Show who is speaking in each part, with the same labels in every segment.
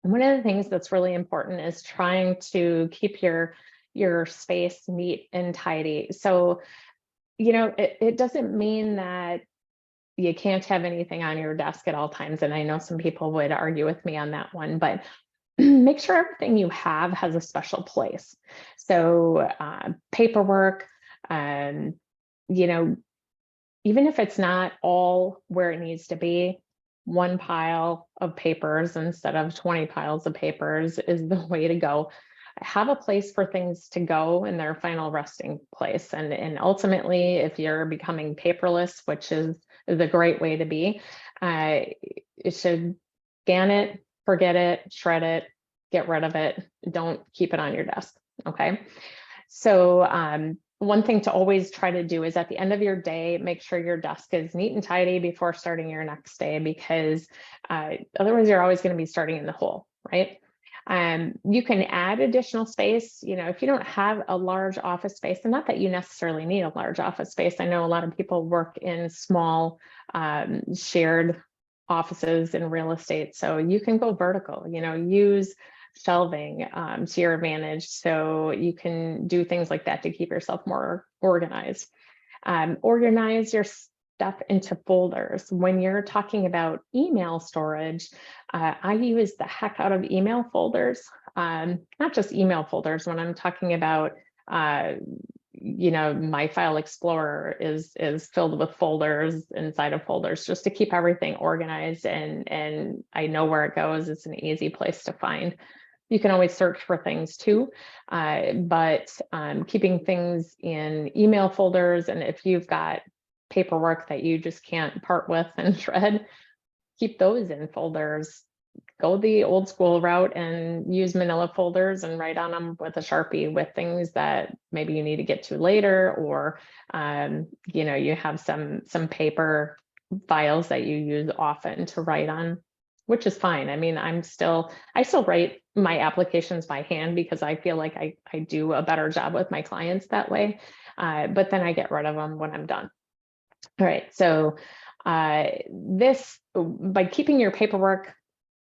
Speaker 1: One of the things that's really important is trying to keep your space neat and tidy. So, it doesn't mean that you can't have anything on your desk at all times. And I know some people would argue with me on that one, but make sure everything you have has a special place. So, paperwork, um, you know, even if it's not all where it needs to be, one pile of papers instead of 20 piles of papers is the way to go. Have a place for things to go in their final resting place. And ultimately, if you're becoming paperless, which is a great way to be, it should scan it, forget it, shred it, get rid of it. Don't keep it on your desk. Okay. So, one thing to always try to do is at the end of your day, make sure your desk is neat and tidy before starting your next day, because otherwise you're always going to be starting in the hole, right? You can add additional space, if you don't have a large office space, and not that you necessarily need a large office space. I know a lot of people work in small shared offices in real estate. So you can go vertical, use shelving to your advantage. So you can do things like that to keep yourself more organized. Organize your stuff into folders. When you're talking about email storage, I use the heck out of email folders, not just email folders. When I'm talking about, my file explorer is filled with folders inside of folders, just to keep everything organized, and I know where it goes. It's an easy place to find. You can always search for things too, but keeping things in email folders, and if you've got paperwork that you just can't part with and shred, keep those in folders. Go the old school route and use manila folders and write on them with a Sharpie with things that maybe you need to get to later, or you have some paper files that you use often to write on, which is fine. I mean, I still write my applications by hand because I feel like I do a better job with my clients that way. But then I get rid of them when I'm done. All right. So this, by keeping your paperwork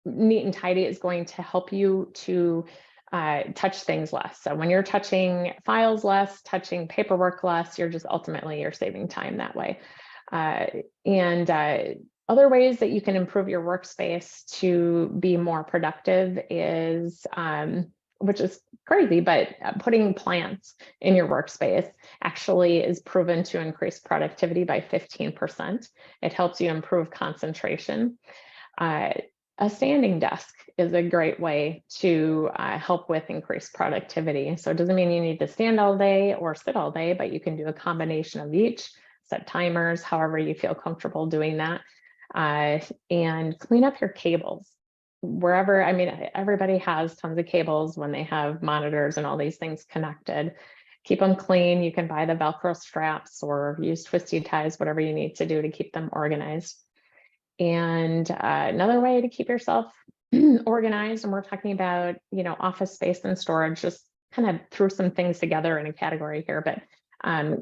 Speaker 1: neat and tidy, is going to help you to touch things less. So when you're touching files less, touching paperwork less, you're saving time that way. Other ways that you can improve your workspace to be more productive is, which is crazy, but putting plants in your workspace actually is proven to increase productivity by 15%. It helps you improve concentration. A standing desk is a great way to help with increased productivity. So it doesn't mean you need to stand all day or sit all day, but you can do a combination of each, set timers, however you feel comfortable doing that. And clean up your cables wherever. I mean, everybody has tons of cables when they have monitors and all these things connected. Keep them clean. You can buy the Velcro straps or use twisty ties, whatever you need to do to keep them organized. And another way to keep yourself organized, and we're talking about, office space and storage, just kind of threw some things together in a category here, but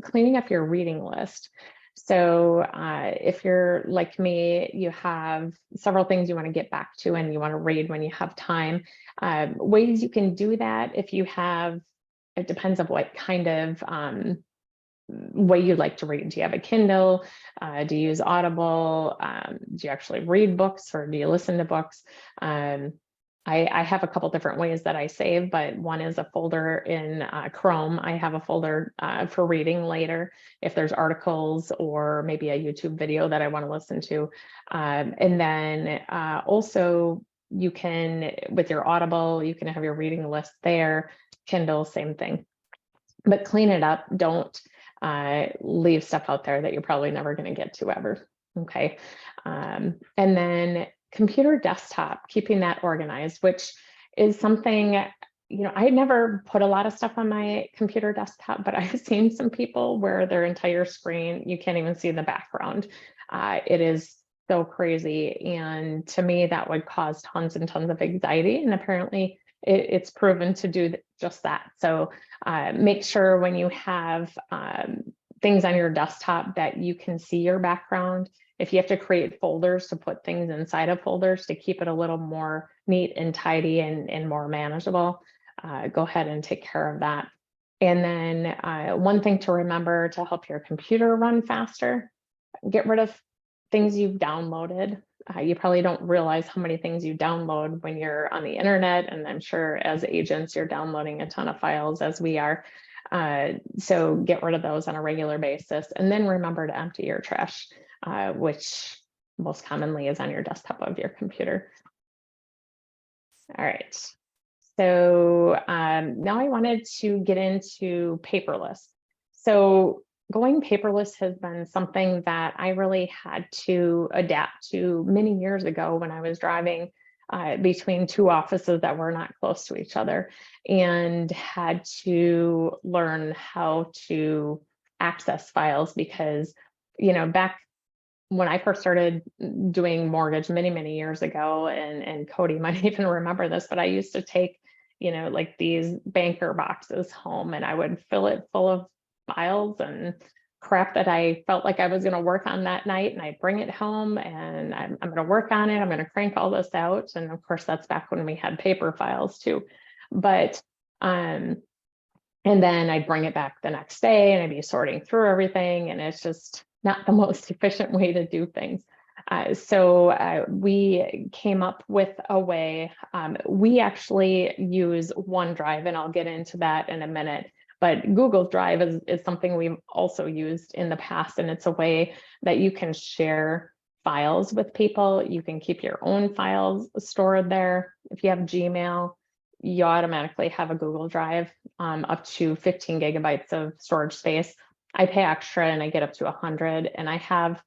Speaker 1: cleaning up your reading list. So if you're like me, you have several things you want to get back to and you want to read when you have time. Ways you can do that, if you have, it depends on what kind of way you like to read. Do you have a Kindle? Do you use Audible? Do you actually read books, or do you listen to books? I have a couple different ways that I save, but one is a folder in Chrome. I have a folder for reading later if there's articles or maybe a YouTube video that I want to listen to. And then also you can, with your Audible, you can have your reading list there. Kindle, same thing. But clean it up. Don't leave stuff out there that you're probably never going to get to ever. Okay. And then computer desktop, keeping that organized, which is something, I never put a lot of stuff on my computer desktop, but I've seen some people where their entire screen, you can't even see the background. It is so crazy. And to me, that would cause tons and tons of anxiety. And apparently it's proven to do just that. So make sure when you have things on your desktop that you can see your background. If you have to create folders to put things inside of folders to keep it a little more neat and tidy and more manageable, go ahead and take care of that. And then one thing to remember to help your computer run faster, get rid of things you've downloaded. You probably don't realize how many things you download when you're on the internet. And I'm sure as agents, you're downloading a ton of files as we are. So get rid of those on a regular basis. And then remember to empty your trash, which most commonly is on your desktop of your computer. All right. So now I wanted to get into paperless. So going paperless has been something that I really had to adapt to many years ago when I was driving between two offices that were not close to each other, and had to learn how to access files because, you know, back when I first started doing mortgage many years ago, and Cody might even remember this, but I used to take, you know, like these banker boxes home, and I would fill it full of files and crap that I felt like I was going to work on that night, and I'd bring it home and I'm going to work on it. I'm going to crank all this out. And of course, that's back when we had paper files too. But and then I'd bring it back the next day and I'd be sorting through everything, and it's just not the most efficient way to do things. So we came up with a way. We actually use OneDrive, and I'll get into that in a minute. But Google Drive is something we've also used in the past, and it's a way that you can share files with people. You can keep your own files stored there. If you have Gmail, you automatically have a Google Drive, up to 15 gigabytes of storage space. I pay extra and I get up to 100, and I have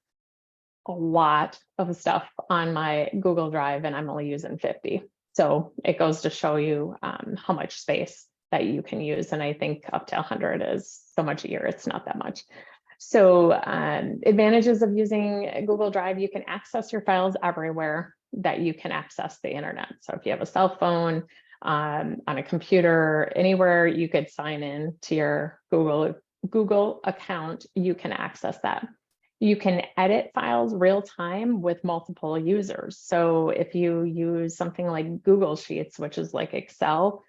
Speaker 1: a lot of stuff on my Google Drive and I'm only using 50. So it goes to show you how much space that you can use. And I think up to 100 is so much a year, it's not that much. So advantages of using Google Drive: you can access your files everywhere that you can access the internet. So if you have a cell phone, on a computer, anywhere you could sign in to your Google account, you can access that. You can edit files real time with multiple users. So if you use something like Google Sheets, which is like Excel,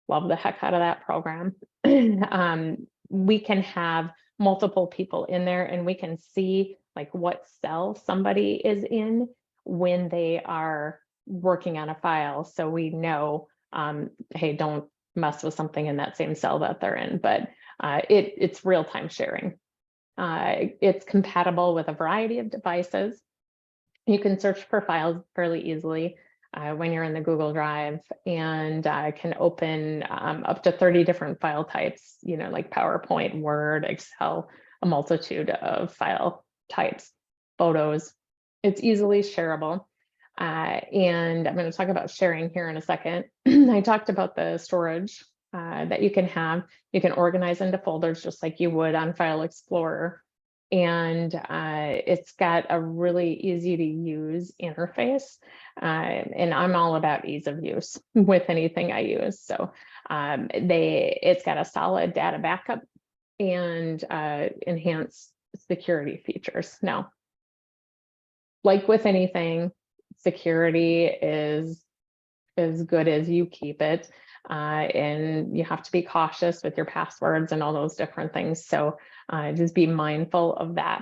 Speaker 1: love the heck out of that program. We can have multiple people in there, and we can see like what cell somebody is in when they are working on a file. So we know, hey, don't mess with something in that same cell that they're in, but it's real-time sharing. It's compatible with a variety of devices. You can search for files fairly easily when you're in the Google Drive, and can open up to 30 different file types, you know, like PowerPoint, Word, Excel, a multitude of file types, photos. It's easily shareable. And I'm going to talk about sharing here in a second. I talked about the storage that you can have. You can organize into folders just like you would on File Explorer. And it's got a really easy to use interface. And I'm all about ease of use with anything I use. So it's got a solid data backup and enhanced security features. Now, like with anything, security is as good as you keep it. And you have to be cautious with your passwords and all those different things. So just be mindful of that.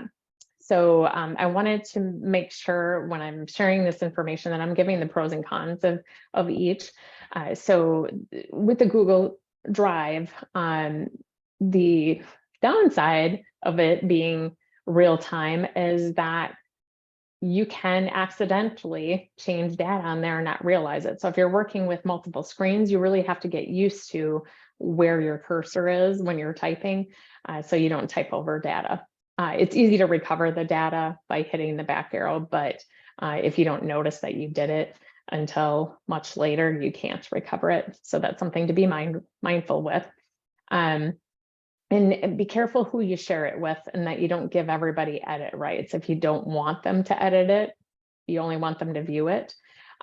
Speaker 1: So I wanted to make sure when I'm sharing this information that I'm giving the pros and cons of each. So with the Google Drive, the downside of it being real time is that you can accidentally change data on there and not realize it. So if you're working with multiple screens, you really have to get used to where your cursor is when you're typing, so you don't type over data. It's easy to recover the data by hitting the back arrow, but if you don't notice that you did it until much later, you can't recover it. So that's something to be mindful with. And be careful who you share it with, and that you don't give everybody edit rights. If you don't want them to edit it, you only want them to view it.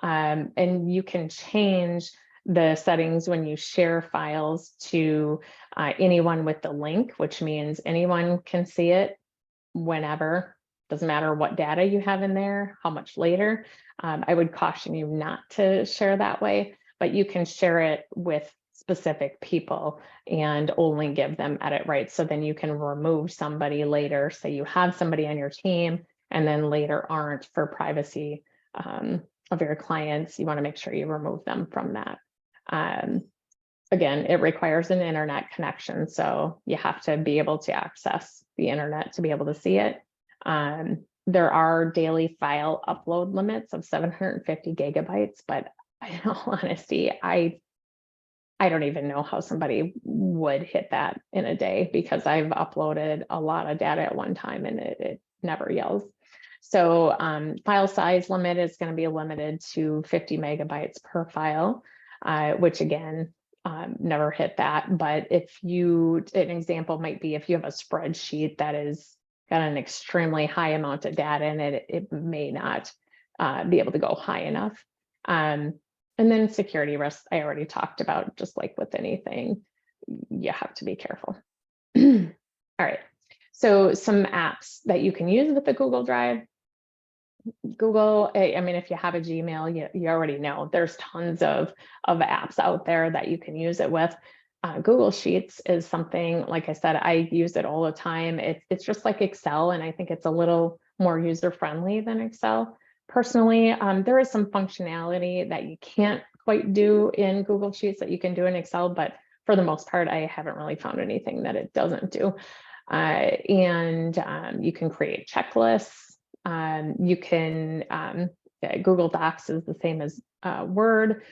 Speaker 1: And you can change the settings when you share files to anyone with the link, which means anyone can see it whenever Doesn't matter what data you have in there, how much later. I would caution you not to share that way, but you can share it with specific people and only give them edit rights. So then you can remove somebody later. Say you have somebody on your team and then later aren't, for privacy of your clients. You want to make sure you remove them from that. Again, it requires an internet connection. So you have to be able to access the internet to be able to see it. There are daily file upload limits of 750 gigabytes, but in all honesty, I don't even know how somebody would hit that in a day, because I've uploaded a lot of data at one time and it never yells. So file size limit is going to be limited to 50 megabytes per file, which again, never hit that. But if you, an example might be if you have a spreadsheet that is got an extremely high amount of data in it, it may not be able to go high enough. And then security risks, I already talked about. Just like with anything, you have to be careful. All right, so some apps that you can use with the Google Drive. Google, I mean, if you have a Gmail, you already know there's tons of apps out there that you can use it with. Google Sheets is something, like I said, I use it all the time. It's just like Excel, and I think it's a little more user-friendly than Excel. Personally, there is some functionality that you can't quite do in Google Sheets that you can do in Excel, but for the most part, I haven't really found anything that it doesn't do. You can create checklists. You can, Google Docs is the same as Word.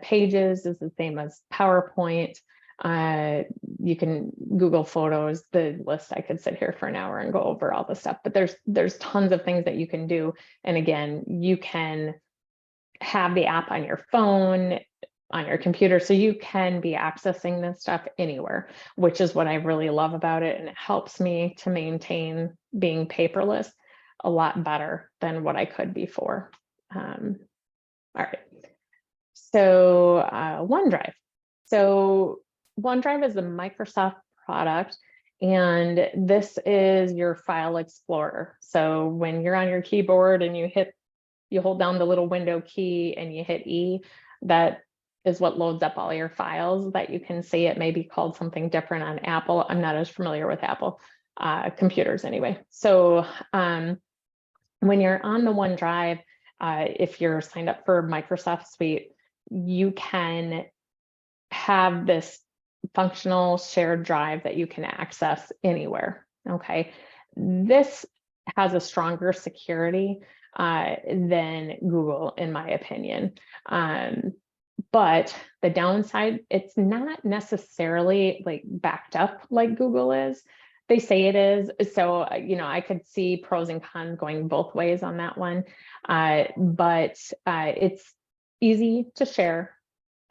Speaker 1: Pages is the same as PowerPoint. You can Google Photos, the list. I could sit here for an hour and go over all the stuff, but there's tons of things that you can do. And again, you can have the app on your phone, on your computer, so you can be accessing this stuff anywhere, which is what I really love about it. And it helps me to maintain being paperless a lot better than what I could before. All right, so OneDrive. So OneDrive is a Microsoft product, and this is your file explorer. So when you're on your keyboard and you hold down the little window key and you hit E, that is what loads up all your files that you can see. It may be called something different on Apple. I'm not as familiar with Apple computers anyway. So when you're on the OneDrive, if you're signed up for Microsoft Suite, you can have this functional shared drive that you can access anywhere. Okay, this has a stronger security than Google, in my opinion. But the downside, it's not necessarily like backed up like Google is. They say it is. So, I could see pros and cons going both ways on that one. But it's easy to share.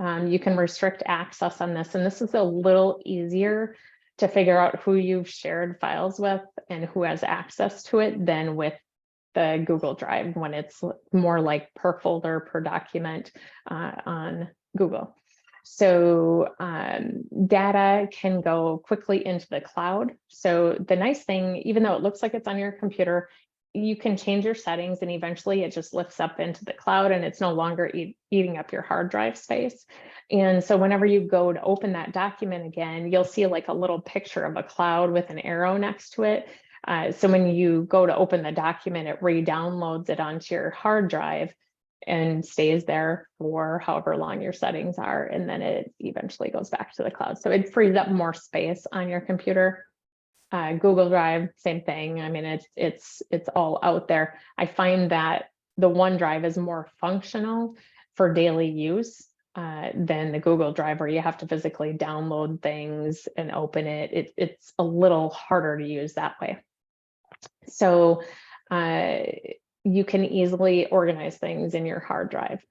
Speaker 1: You can restrict access on this, and this is a little easier to figure out who you've shared files with and who has access to it than with the Google Drive, when it's more like per folder, per document on Google. So data can go quickly into the cloud. So the nice thing, even though it looks like it's on your computer, you can change your settings and eventually it just lifts up into the cloud and it's no longer eating up your hard drive space. And so whenever you go to open that document again, you'll see like a little picture of a cloud with an arrow next to it. So when you go to open the document, it re-downloads it onto your hard drive and stays there for however long your settings are, and then it eventually goes back to the cloud. So it frees up more space on your computer. Google Drive, same thing. I mean, it's all out there. I find that the OneDrive is more functional for daily use than the Google Drive, where you have to physically download things and open it. It's a little harder to use that way. So you can easily organize things in your hard drive.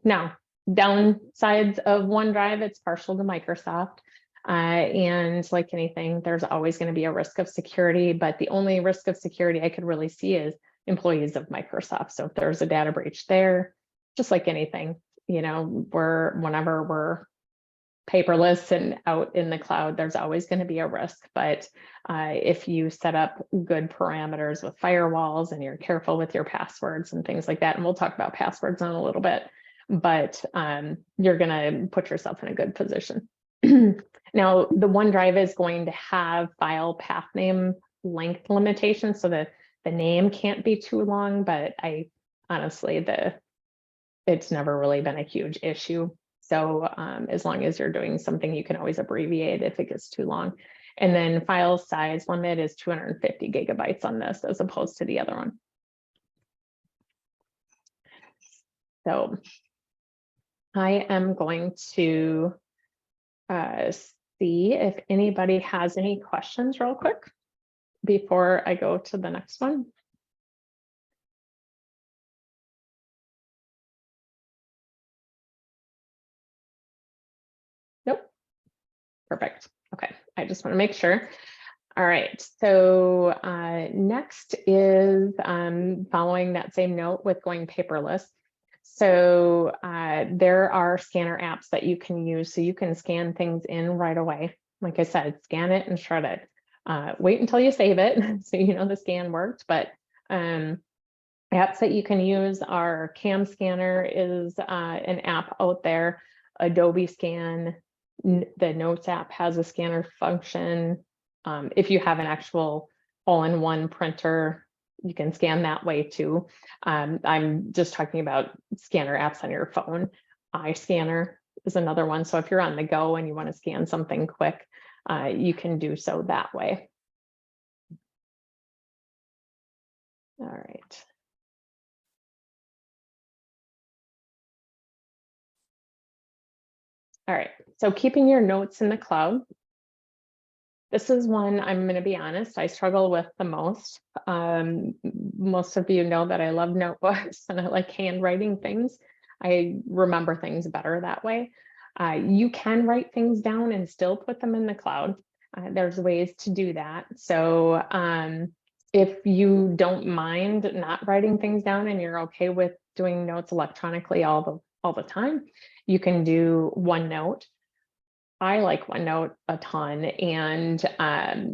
Speaker 1: Now, downsides of OneDrive, it's partial to Microsoft. And like anything, there's always going to be a risk of security, but the only risk of security I could really see is employees of Microsoft. So if there's a data breach there, just like anything, whenever we're paperless and out in the cloud, there's always going to be a risk. But if you set up good parameters with firewalls and you're careful with your passwords and things like that, and we'll talk about passwords in a little bit, but you're going to put yourself in a good position. Now, the OneDrive is going to have file path name length limitations, so that the name can't be too long, but I honestly, it's never really been a huge issue. So as long as you're doing something, you can always abbreviate if it gets too long. And then file size limit is 250 gigabytes on this, as opposed to the other one. So I am going to see if anybody has any questions real quick before I go to the next one. Nope. Perfect. Okay. I just want to make sure. All right. So next is following that same note with going paperless. So there are scanner apps that you can use, so you can scan things in right away. Like I said, scan it and shred it. Wait until you save it so you know the scan worked. But apps that you can use are Cam Scanner is an app out there. Adobe Scan, the Notes app has a scanner function. If you have an actual all-in-one printer, you can scan that way too. I'm just talking about scanner apps on your phone. iScanner is another one. So if you're on the go and you want to scan something quick, you can do so that way. All right. All right. So keeping your notes in the cloud. This is one, I'm going to be honest, I struggle with the most. Most of you know that I love notebooks and I like handwriting things. I remember things better that way. You can write things down and still put them in the cloud. There's ways to do that. So if you don't mind not writing things down and you're okay with doing notes electronically all the time, you can do OneNote. I like OneNote a ton, and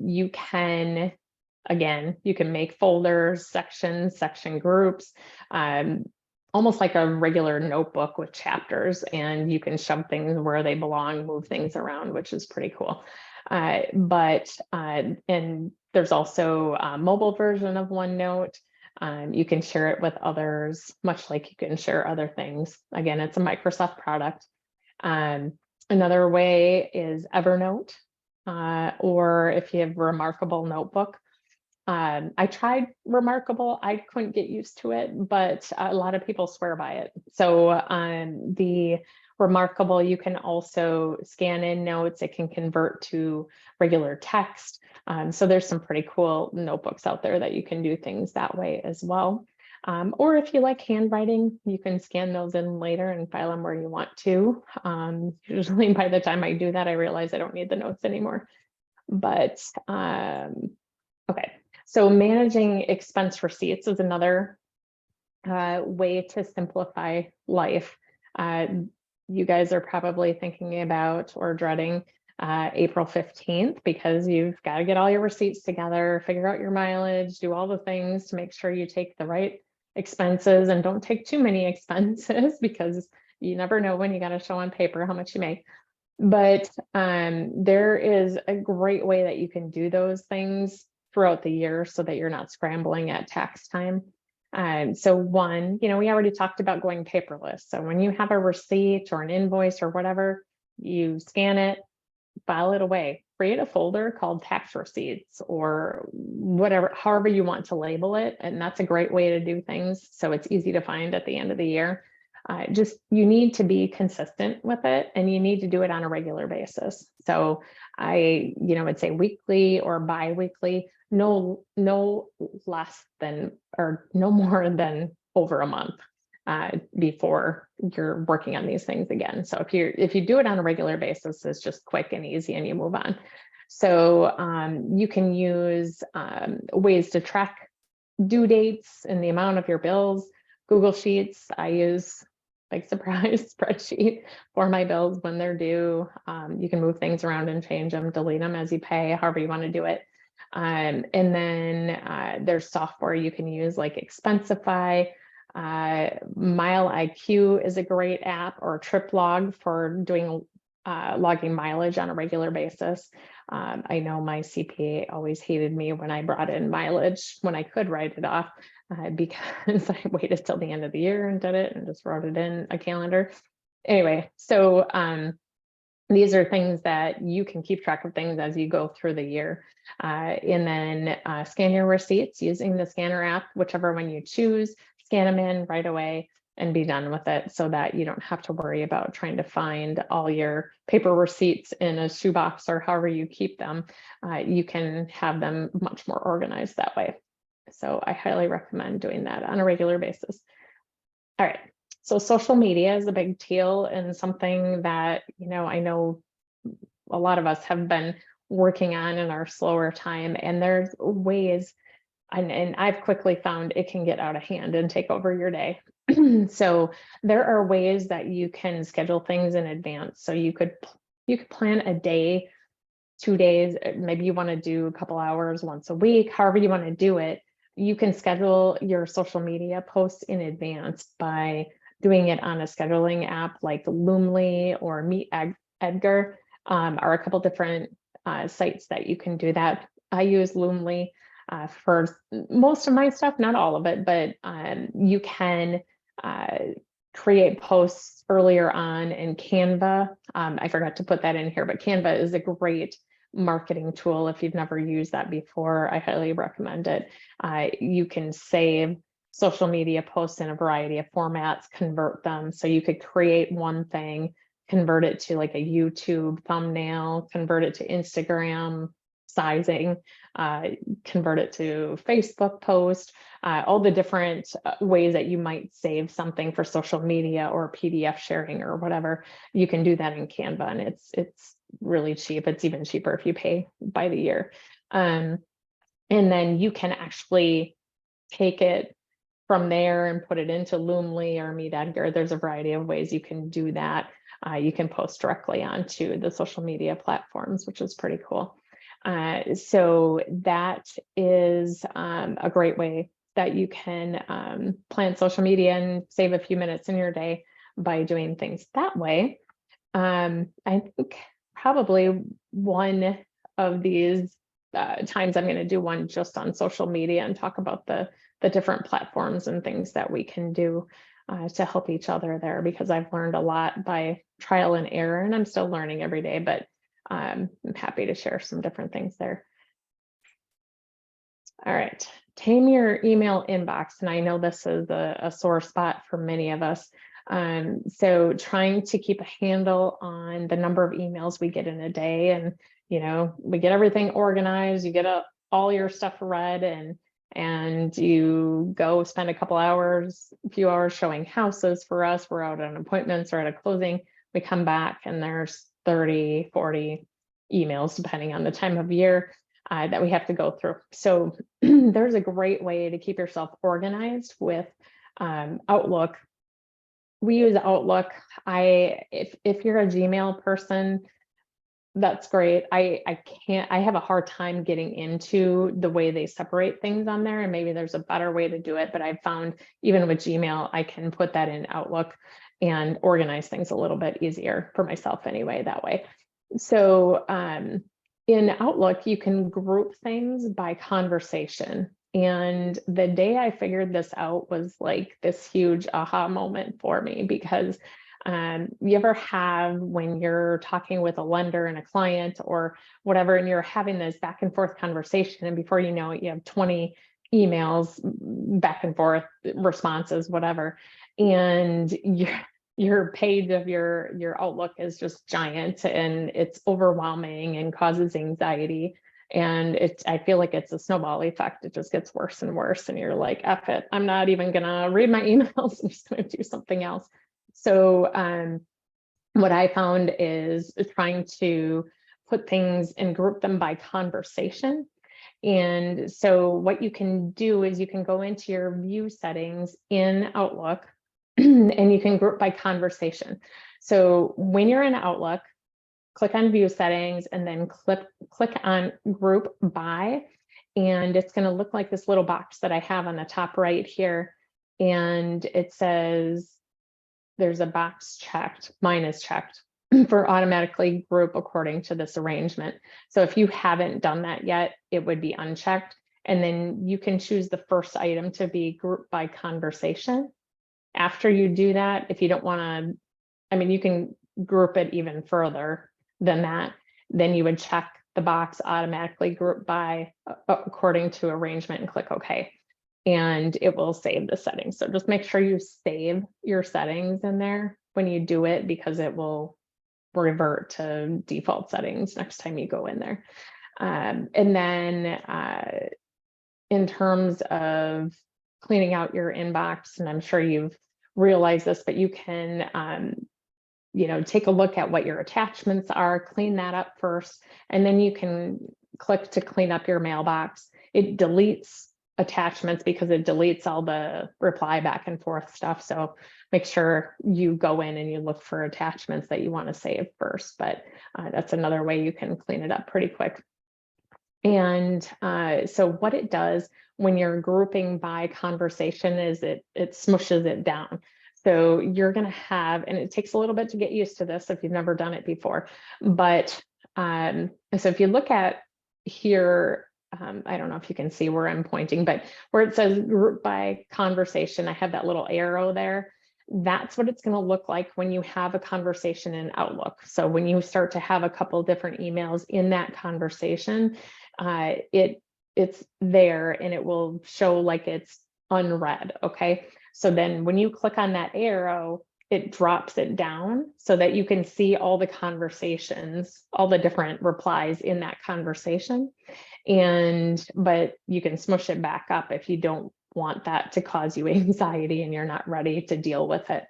Speaker 1: you can, again, you can make folders, sections, section groups, almost like a regular notebook with chapters, and you can shove things where they belong, move things around, which is pretty cool. And there's also a mobile version of OneNote. You can share it with others, much like you can share other things. Again, it's a Microsoft product. Another way is Evernote, or if you have Remarkable Notebook. I tried Remarkable, I couldn't get used to it, but a lot of people swear by it. So the Remarkable, you can also scan in notes, it can convert to regular text. So there's some pretty cool notebooks out there that you can do things that way as well. Or if you like handwriting, you can scan those in later and file them where you want to. Usually by the time I do that, I realize I don't need the notes anymore. But okay, so managing expense receipts is another way to simplify life. You guys are probably thinking about or dreading April 15th, because you've got to get all your receipts together, figure out your mileage, do all the things to make sure you take the right expenses and don't take too many expenses, because you never know when you got to show on paper how much you make. But there is a great way that you can do those things throughout the year so that you're not scrambling at tax time. So one, we already talked about going paperless. So when you have a receipt or an invoice or whatever, you scan it, file it away, create a folder called tax receipts or whatever, however you want to label it. And that's a great way to do things. So it's easy to find at the end of the year. You need to be consistent with it, and you need to do it on a regular basis. So I, would say weekly or bi-weekly, no less than, or no more than over a month before you're working on these things again. So if you do it on a regular basis, it's just quick and easy and you move on. So you can use ways to track due dates and the amount of your bills. Google Sheets, I use big surprise spreadsheet for my bills when they're due. You can move things around and change them, delete them as you pay, however you want to do it. And then there's software you can use like Expensify. Mile IQ is a great app, or Trip Log for doing logging mileage on a regular basis. I know my CPA always hated me when I brought in mileage when I could write it off, because I waited till the end of the year and did it and just wrote it in a calendar. Anyway, so these are things that you can keep track of things as you go through the year. And then scan your receipts using the scanner app, whichever one you choose, scan them in right away and be done with it, so that you don't have to worry about trying to find all your paper receipts in a shoebox or however you keep them. You can have them much more organized that way. So I highly recommend doing that on a regular basis. All right. So social media is a big deal, and something that, I know a lot of us have been working on in our slower time, and there's ways, and I've quickly found it can get out of hand and take over your day. So there are ways that you can schedule things in advance. So you could plan a day, 2 days, maybe you want to do a couple hours once a week, however you want to do it. You can schedule your social media posts in advance by doing it on a scheduling app like Loomly or Meet Edgar, are a couple different sites that you can do that. I use Loomly for most of my stuff, not all of it, but you can create posts earlier on in Canva. I forgot to put that in here, but Canva is a great marketing tool. If you've never used that before, I highly recommend it. You can save social media posts in a variety of formats, convert them. So you could create one thing, convert it to like a YouTube thumbnail, convert it to Instagram sizing, convert it to Facebook post, all the different ways that you might save something for social media or PDF sharing or whatever. You can do that in Canva, and it's really cheap. It's even cheaper if you pay by the year. And then you can actually take it from there and put it into Loomly or Meet Edgar. There's a variety of ways you can do that. You can post directly onto the social media platforms, which is pretty cool. So that is a great way that you can plan social media and save a few minutes in your day by doing things that way. I think probably one of these times I'm going to do one just on social media and talk about the different platforms and things that we can do to help each other there, because I've learned a lot by trial and error, and I'm still learning every day, but I'm happy to share some different things there. All right, tame your email inbox. And I know this is a sore spot for many of us. So trying to keep a handle on the number of emails we get in a day, and we get everything organized, you get all your stuff read, and you go spend a few hours showing houses. For us, we're out on appointments or at a closing, we come back and there's 30, 40 emails, depending on the time of year, that we have to go through. So there's a great way to keep yourself organized with Outlook. We use Outlook. If you're a Gmail person, that's great. I have a hard time getting into the way they separate things on there, and maybe there's a better way to do it, but I've found even with Gmail, I can put that in Outlook and organize things a little bit easier for myself anyway, that way. So in Outlook, you can group things by conversation. And the day I figured this out was like this huge aha moment for me, because you ever have, when you're talking with a lender and a client or whatever, and you're having this back and forth conversation, and before you know it, you have 20 emails back and forth, responses, whatever, and your page of your Outlook is just giant, and it's overwhelming and causes anxiety. And I feel like it's a snowball effect. It just gets worse and worse. And you're like, F it, I'm not even gonna read my emails. I'm just gonna do something else. So what I found is trying to put things and group them by conversation. And so what you can do is you can go into your view settings in Outlook, and you can group by conversation. So when you're in Outlook, click on view settings and then click on group by, and it's going to look like this little box that I have on the top right here. And it says there's a box checked, mine is checked for automatically group according to this arrangement. So if you haven't done that yet, it would be unchecked. And then you can choose the first item to be grouped by conversation. After you do that, if you don't want to, I mean, you can group it even further than that, then you would check the box automatically group by according to arrangement and click OK. And it will save the settings. So just make sure you save your settings in there when you do it, because it will revert to default settings next time you go in there. And then in terms of cleaning out your inbox, and I'm sure you've realized this, but you can take a look at what your attachments are, clean that up first, and then you can click to clean up your mailbox. It deletes attachments because it deletes all the reply back and forth stuff. So make sure you go in and you look for attachments that you want to save first, but that's another way you can clean it up pretty quick. And so what it does when you're grouping by conversation is it smushes it down. So you're going to have, and it takes a little bit to get used to this if you've never done it before, but so if you look at here, I don't know if you can see where I'm pointing, but where it says group by conversation, I have that little arrow there. That's what it's going to look like when you have a conversation in Outlook. So when you start to have a couple different emails in that conversation, it's there and it will show like it's unread. Okay. So then when you click on that arrow, it drops it down so that you can see all the conversations, all the different replies in that conversation. But you can smush it back up if you don't want that to cause you anxiety and you're not ready to deal with it.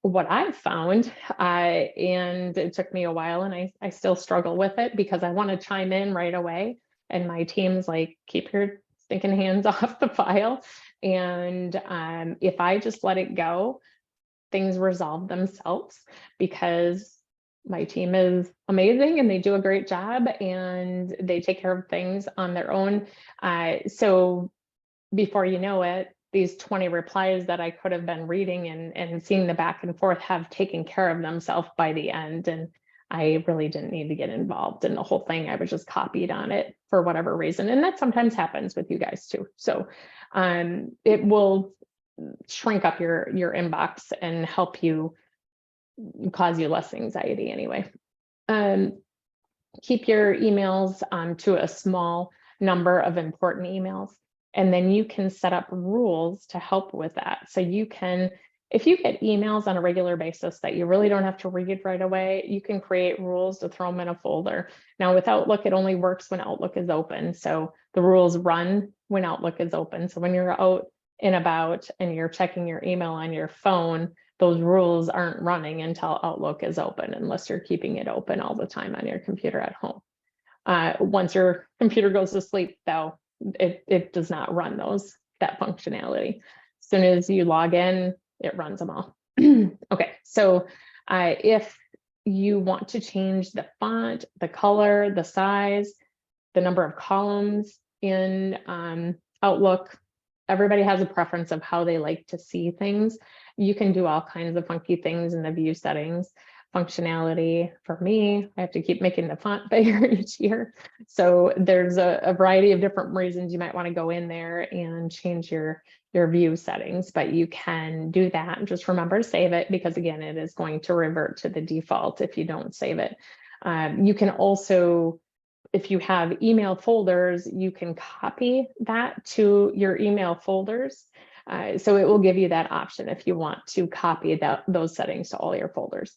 Speaker 1: What I've found, and it took me a while and I still struggle with it because I want to chime in right away. And my team's like, keep your stinking hands off the file. And if I just let it go, things resolve themselves because my team is amazing and they do a great job and they take care of things on their own. So before you know it, these 20 replies that I could have been reading and seeing the back and forth have taken care of themselves by the end. And I really didn't need to get involved in the whole thing. I was just copied on it for whatever reason. And that sometimes happens with you guys too. So it will shrink up your inbox and help you, cause you less anxiety anyway. Keep your emails to a small number of important emails. And then you can set up rules to help with that. So you can, if you get emails on a regular basis that you really don't have to read right away, you can create rules to throw them in a folder. Now with Outlook, it only works when Outlook is open. So the rules run when Outlook is open. So when you're out and about and you're checking your email on your phone, those rules aren't running until Outlook is open, unless you're keeping it open all the time on your computer at home. Once your computer goes to sleep, though, it does not run that functionality. As soon as you log in, it runs them all. Okay, so if you want to change the font, the color, the size, the number of columns in Outlook, everybody has a preference of how they like to see things. You can do all kinds of funky things in the view settings. Functionality for me, I have to keep making the font bigger each year. So there's a variety of different reasons you might want to go in there and change your view settings, but you can do that and just remember to save it, because again, it is going to revert to the default if you don't save it. You can also, if you have email folders, you can copy that to your email folders. So it will give you that option if you want to copy those settings to all your folders.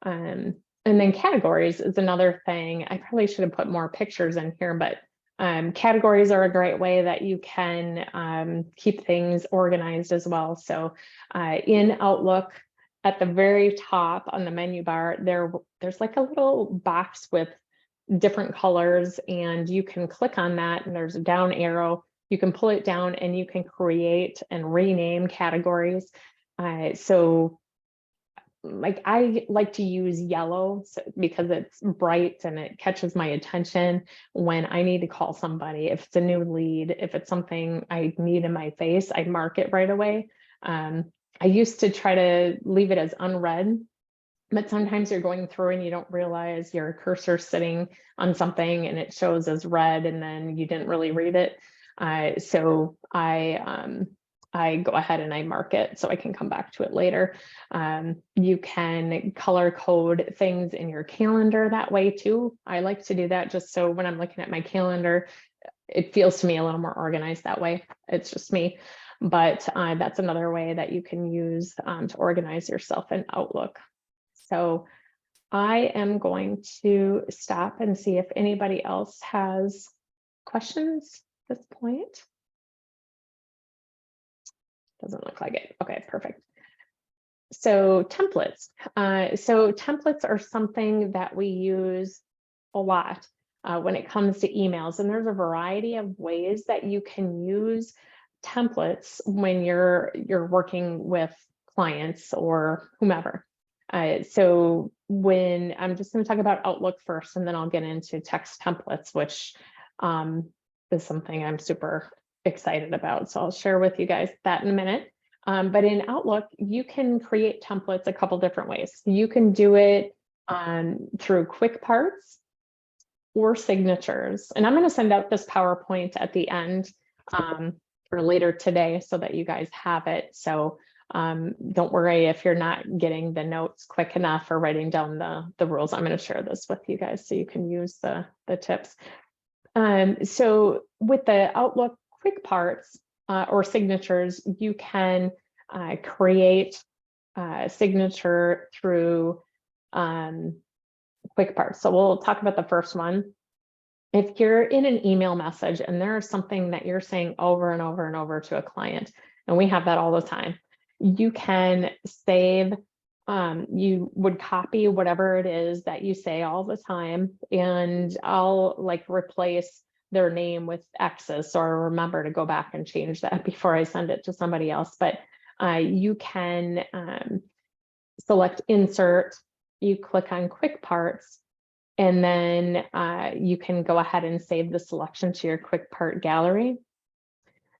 Speaker 1: And then categories is another thing. I probably should have put more pictures in here, but categories are a great way that you can keep things organized as well. So in Outlook, at the very top on the menu bar, there's like a little box with different colors, and you can click on that and there's a down arrow. You can pull it down and you can create and rename categories. So like I like to use yellow because it's bright and it catches my attention when I need to call somebody. If it's a new lead, if it's something I need in my face, I mark it right away. I used to try to leave it as unread, but sometimes you're going through and you don't realize your cursor sitting on something and it shows as red and then you didn't really read it. So I go ahead and I mark it so I can come back to it later. You can color code things in your calendar that way too. I like to do that just so when I'm looking at my calendar, it feels to me a little more organized that way. It's just me. But that's another way that you can use to organize yourself in Outlook. So I am going to stop and see if anybody else has questions at this point. Doesn't look like it. Okay, perfect. So templates. So templates are something that we use a lot when it comes to emails, and there's a variety of ways that you can use templates when you're working with clients or whomever. So when I'm just going to talk about Outlook first, and then I'll get into text templates, which is something I'm super excited about. So I'll share with you guys that in a minute. But in Outlook, you can create templates a couple different ways. You can do it through quick parts or signatures. And I'm going to send out this PowerPoint at the end or later today so that you guys have it. So don't worry if you're not getting the notes quick enough or writing down the rules. I'm going to share this with you guys so you can use the tips. So with the Outlook quick parts or signatures, you can create a signature through quick parts. So we'll talk about the first one. If you're in an email message and there is something that you're saying over and over and over to a client, and we have that all the time, you can save, you would copy whatever it is that you say all the time, and I'll like replace their name with X's, so I remember to go back and change that before I send it to somebody else. But you can select insert, you click on quick parts, and then you can go ahead and save the selection to your quick part gallery.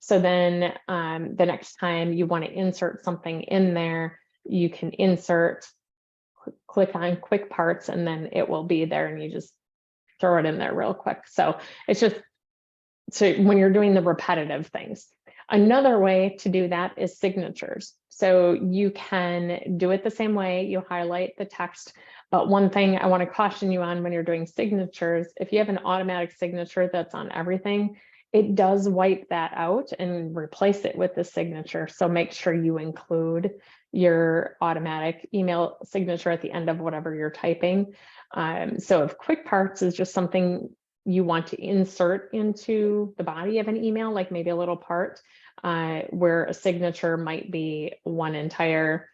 Speaker 1: So then the next time you want to insert something in there, you can insert, click on quick parts, and then it will be there and you just throw it in there real quick. So it's just, so when you're doing the repetitive things. Another way to do that is signatures. So you can do it the same way, you highlight the text. But one thing I want to caution you on when you're doing signatures, if you have an automatic signature that's on everything, it does wipe that out and replace it with the signature. So make sure you include your automatic email signature at the end of whatever you're typing. So if quick parts is just something you want to insert into the body of an email, like maybe a little part, where a signature might be one entire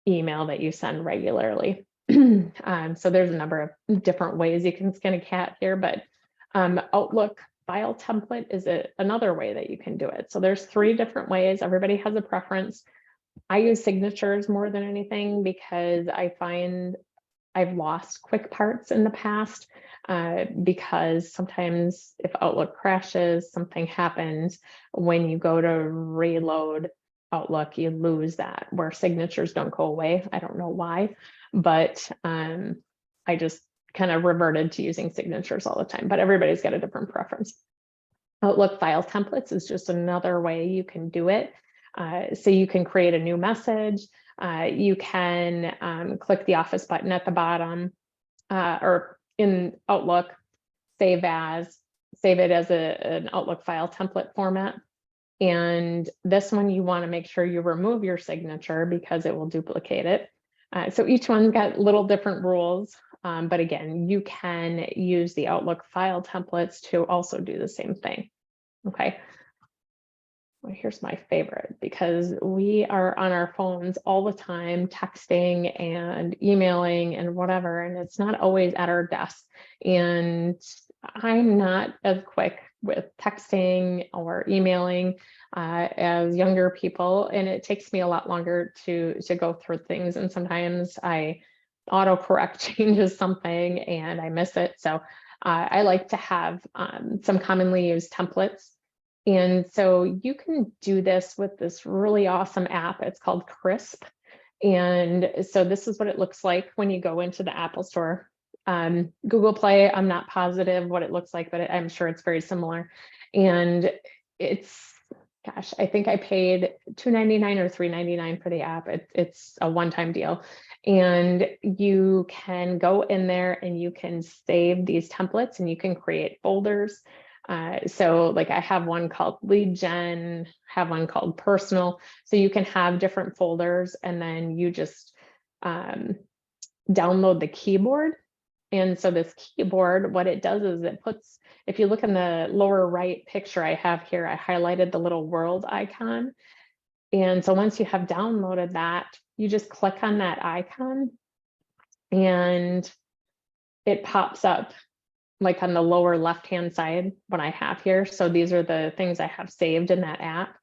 Speaker 1: email that you send regularly. So there's a number of different ways you can skin a cat here, but Outlook file template is another way that you can do it. So there's 3 different ways. Everybody has a preference. I use signatures more than anything because I find I've lost quick parts in the past because sometimes if Outlook crashes, something happens when you go to reload Outlook, you lose that, where signatures don't go away. I don't know why, but I just kind of reverted to using signatures all the time, but everybody's got a different preference. Outlook file templates is just another way you can do it. So you can create a new message. You can click the office button at the bottom or in Outlook, save it as an Outlook file template format. And this one, you want to make sure you remove your signature because it will duplicate it. So each one's got little different rules. But again, you can use the Outlook file templates to also do the same thing. Okay. Well, here's my favorite, because we are on our phones all the time, texting and emailing and whatever, and it's not always at our desk. And I'm not as quick with texting or emailing as younger people, and it takes me a lot longer to go through things. And sometimes I autocorrect changes something and I miss it. So I like to have some commonly used templates. And so you can do this with this really awesome app. It's called Crisp. And so this is what it looks like when you go into the Apple Store. Google Play, I'm not positive what it looks like, but I'm sure it's very similar. And it's, gosh, I think I paid $2.99 or $3.99 for the app. It's a one-time deal. And you can go in there and you can save these templates and you can create folders. So like I have one called lead gen, have one called personal. So you can have different folders and then you just download the keyboard. And so this keyboard, what it does is it puts, if you look in the lower right picture I have here, I highlighted the little world icon. And so once you have downloaded that, you just click on that icon and it pops up like on the lower left-hand side, what I have here. So these are the things I have saved in that app.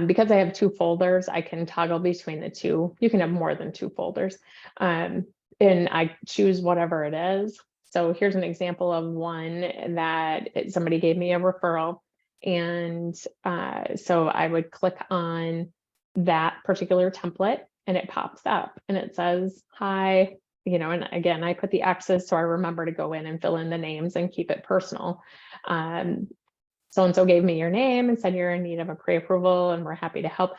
Speaker 1: Because I have two folders, I can toggle between the two. You can have more than two folders. And I choose whatever it is. So here's an example of one that somebody gave me a referral. And so I would click on that particular template and it pops up and it says, hi, you know, and again, I put the X's so I remember to go in and fill in the names and keep it personal. So-and-so gave me your name and said you're in need of a pre-approval and we're happy to help.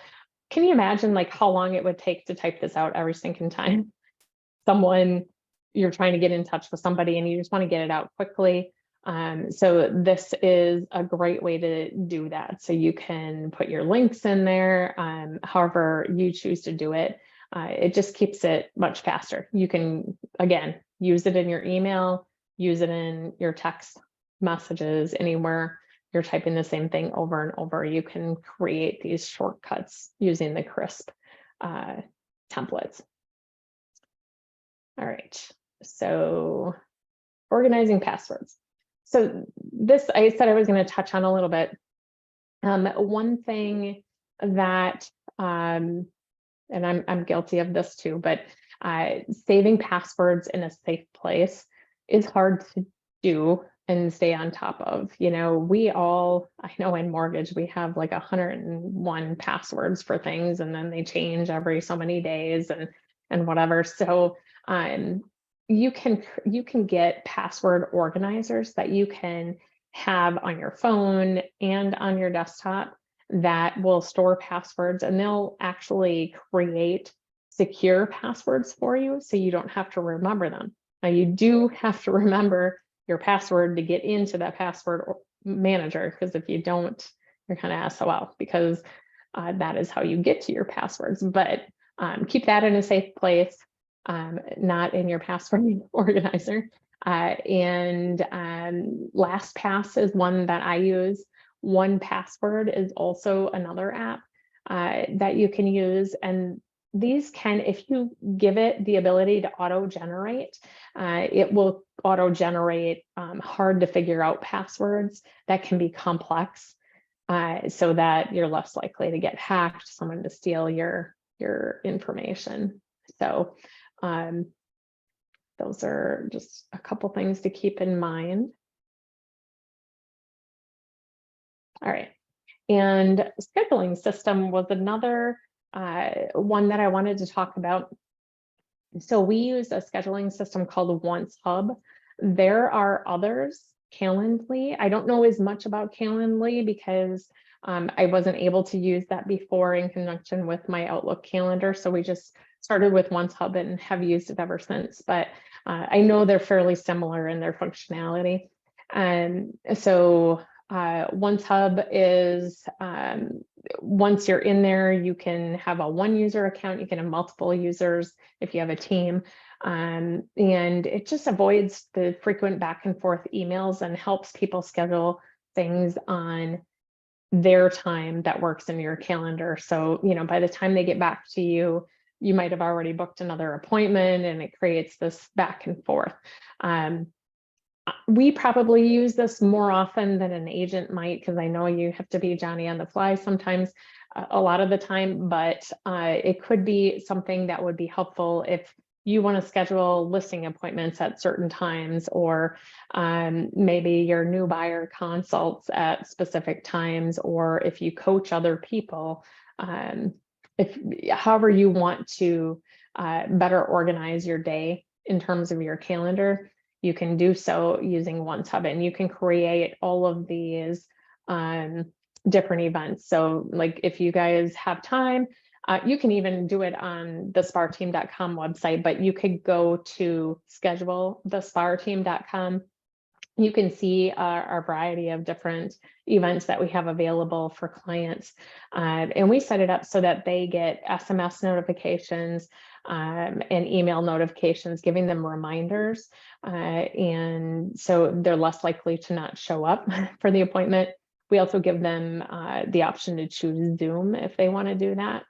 Speaker 1: Can you imagine like how long it would take to type this out every single time? You're trying to get in touch with somebody and you just want to get it out quickly. So this is a great way to do that. So you can put your links in there, however you choose to do it. It just keeps it much faster. You can, again, use it in your email, use it in your text messages, anywhere you're typing the same thing over and over. You can create these shortcuts using the Crisp templates. All right, so organizing passwords. So this, I said I was going to touch on a little bit. One thing that, and I'm guilty of this too, but saving passwords in a safe place is hard to do and stay on top of. You know, I know in mortgage, we have like 101 passwords for things, and then they change every so many days and whatever. So you can get password organizers that you can have on your phone and on your desktop that will store passwords, and they'll actually create secure passwords for you so you don't have to remember them. Now you do have to remember your password to get into that password manager, because if you don't, you're kind of SOL, because that is how you get to your passwords. But keep that in a safe place, not in your password organizer. And LastPass is one that I use. 1Password is also another app that you can use. And these can, if you give it the ability to auto-generate, it will auto-generate hard to figure out passwords that can be complex, so that you're less likely to get hacked, someone to steal your information. So those are just a couple things to keep in mind. All right, and scheduling system was another one that I wanted to talk about. So we use a scheduling system called OnceHub. There are others, Calendly. I don't know as much about Calendly because I wasn't able to use that before in conjunction with my Outlook calendar. So we just started with OnceHub and have used it ever since. But I know they're fairly similar in their functionality. So OnceHub is, once you're in there, you can have a one user account, you can have multiple users if you have a team. And it just avoids the frequent back and forth emails and helps people schedule things on their time that works in your calendar. So, you know, by the time they get back to you, you might have already booked another appointment, and it creates this back and forth. We probably use this more often than an agent might, because I know you have to be Johnny on the fly sometimes, a lot of the time, but it could be something that would be helpful if you want to schedule listing appointments at certain times, or maybe your new buyer consults at specific times, or if you coach other people, if however you want to better organize your day in terms of your calendar, you can do so using OneHub, and you can create all of these different events. So like if you guys have time, you can even do it on the spahrteam.com website, but you could go to schedule thespahrteam.com. You can see our variety of different events that we have available for clients. And we set it up so that they get SMS notifications and email notifications, giving them reminders. And so they're less likely to not show up for the appointment. We also give them the option to choose Zoom if they want to do that.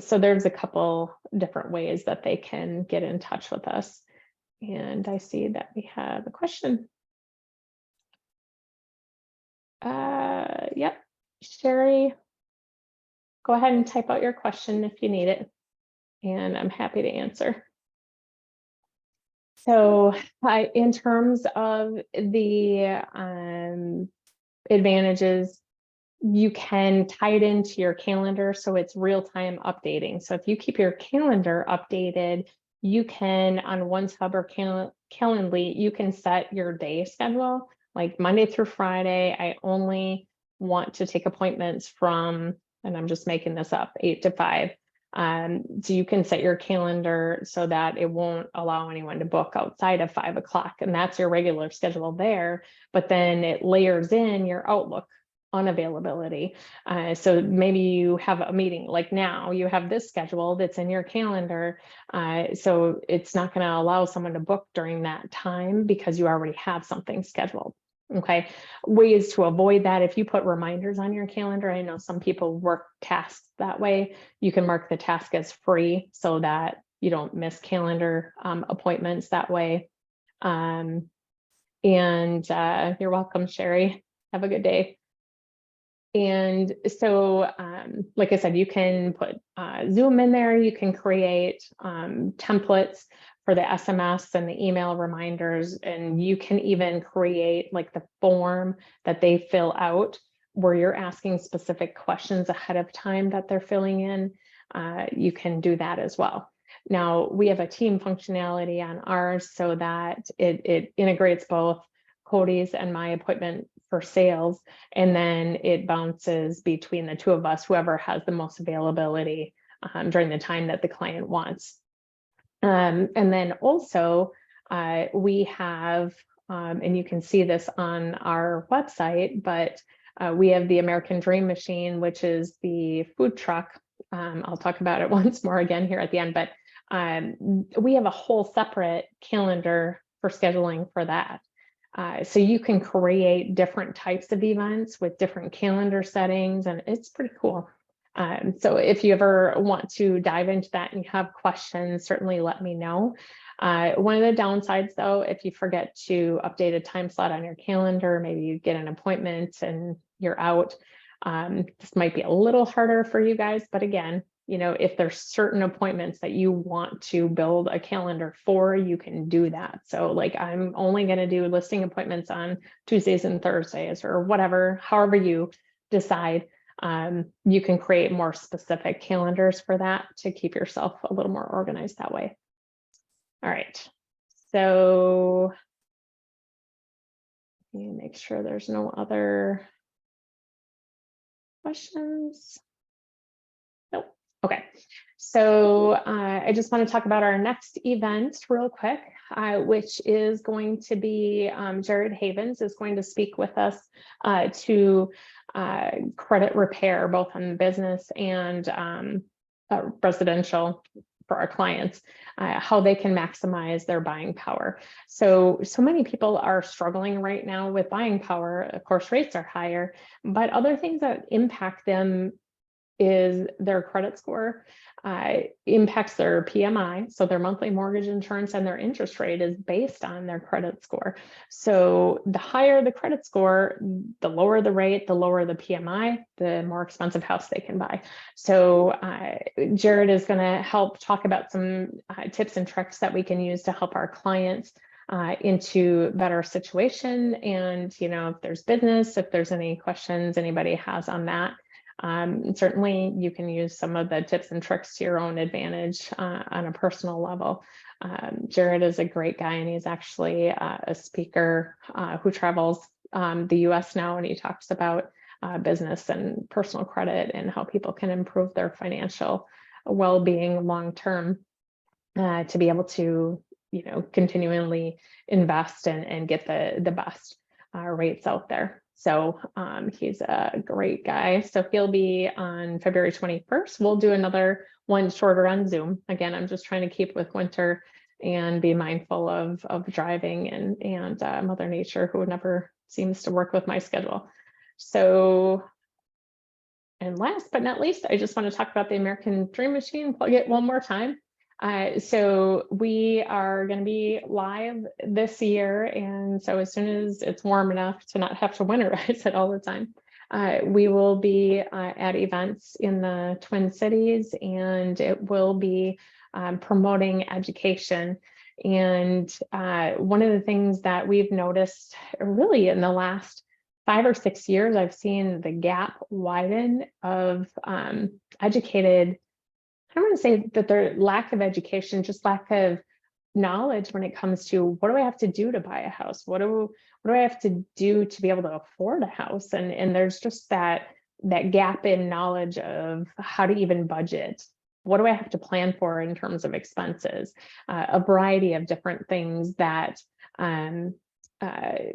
Speaker 1: So there's a couple different ways that they can get in touch with us. And I see that we have a question. Yep, Sherry, go ahead and type out your question if you need it, and I'm happy to answer. So in terms of the advantages, you can tie it into your calendar so it's real-time updating. So if you keep your calendar updated, you can, on OneHub or Calendly, you can set your day schedule, like Monday through Friday. I only want to take appointments from, and I'm just making this up, 8 to 5. So you can set your calendar so that it won't allow anyone to book outside of 5 o'clock, and that's your regular schedule there. But then it layers in your Outlook unavailability. So maybe you have a meeting, like now you have this schedule that's in your calendar. So it's not going to allow someone to book during that time because you already have something scheduled. Okay, ways to avoid that: if you put reminders on your calendar, I know some people work tasks that way, you can mark the task as free so that you don't miss calendar appointments that way. And you're welcome, Sherry. Have a good day. And so, like I said, you can put Zoom in there, you can create templates for the SMS and the email reminders, and you can even create like the form that they fill out where you're asking specific questions ahead of time that they're filling in. You can do that as well. Now, we have a team functionality on ours so that it integrates both Cody's and my appointment for sales, and then it bounces between the two of us, whoever has the most availability during the time that the client wants. And then also we have, and you can see this on our website, but we have the American Dream Machine, which is the food truck. I'll talk about it once more again here at the end, but we have a whole separate calendar for scheduling for that. So you can create different types of events with different calendar settings, and it's pretty cool. So if you ever want to dive into that and you have questions, certainly let me know. One of the downsides, though, if you forget to update a time slot on your calendar, maybe you get an appointment and you're out, this might be a little harder for you guys. But again, you know, if there's certain appointments that you want to build a calendar for, you can do that. So like, I'm only going to do listing appointments on Tuesdays and Thursdays, or whatever, however you decide. You can create more specific calendars for that to keep yourself a little more organized that way. All right, so let me make sure there's no other questions. Nope. Okay, so I just want to talk about our next event real quick, which is going to be Jared Havens is going to speak with us to credit repair, both on business and residential for our clients, how they can maximize their buying power. So many people are struggling right now with buying power. Of course, rates are higher, but other things that impact them is their credit score. impacts their PMI. So their monthly mortgage insurance and their interest rate is based on their credit score. So the higher the credit score, the lower the rate, the lower the PMI, the more expensive house they can buy. So Jared is going to help talk about some tips and tricks that we can use to help our clients into better situation. And, you know, if there's business, if there's any questions anybody has on that, certainly you can use some of the tips and tricks to your own advantage on a personal level. Jared is a great guy, and he's actually a speaker who travels the US now, and he talks about business and personal credit and how people can improve their financial well-being long-term to be able to, you know, continually invest and get the best rates out there. So he's a great guy. So he'll be on February 21st. We'll do another one shorter on Zoom. Again, I'm just trying to keep with winter and be mindful of driving and Mother Nature, who never seems to work with my schedule. So, and last but not least, I just want to talk about the American Dream Machine, plug it one more time. So we are going to be live this year. And so as soon as it's warm enough to not have to winterize it all the time, we will be at events in the Twin Cities, and it will be promoting education. And one of the things that we've noticed really in the last 5 or 6 years, I've seen the gap widen of educated. I don't want to say that their lack of education, just lack of knowledge when it comes to what do I have to do to buy a house? What do I have to do to be able to afford a house? And there's just that gap in knowledge of how to even budget. What do I have to plan for in terms of expenses? A variety of different things that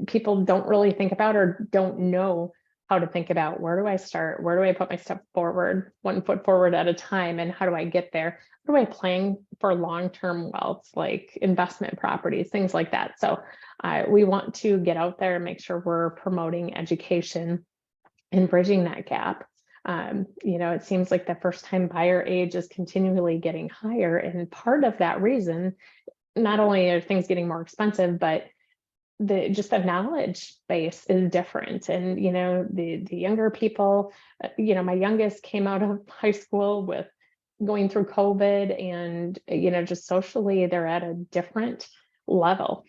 Speaker 1: people don't really think about or don't know how to think about. Where do I start? Where do I put my step forward, 1 foot forward at a time? And how do I get there? How do I plan for long-term wealth, like investment properties, things like that? So we want to get out there and make sure we're promoting education and bridging that gap. You know, it seems like the first-time buyer age is continually getting higher. And part of that reason, not only are things getting more expensive, but just the knowledge base is different. And, you know, the younger people, you know, my youngest came out of high school with going through COVID, and, you know, just socially, they're at a different level.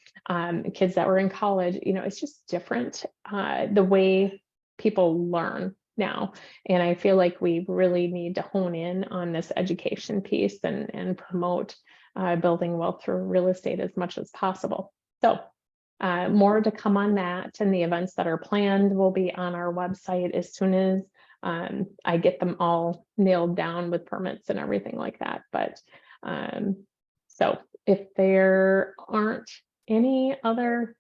Speaker 1: Kids that were in college, you know, it's just different the way people learn now. And I feel like we really need to hone in on this education piece and promote building wealth through real estate as much as possible. So more to come on that, and the events that are planned will be on our website as soon as I get them all nailed down with permits and everything like that. But so if there aren't any other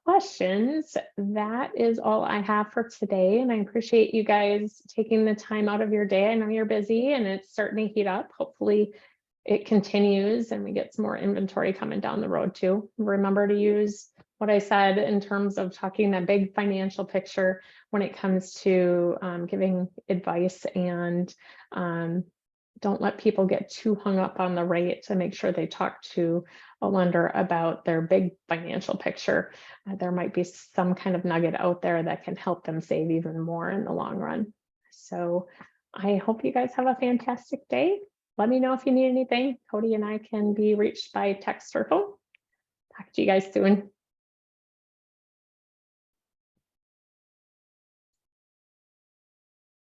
Speaker 1: questions, that is all I have for today. And I appreciate you guys taking the time out of your day. I know you're busy and it's starting to heat up. Hopefully it continues and we get some more inventory coming down the road too. Remember to use what I said in terms of talking that big financial picture when it comes to giving advice, and don't let people get too hung up on the rate, to make sure they talk to a lender about their big financial picture. There might be some kind of nugget out there that can help them save even more in the long run. So I hope you guys have a fantastic day. Let me know if you need anything. Cody and I can be reached by text or phone. Talk to you guys soon.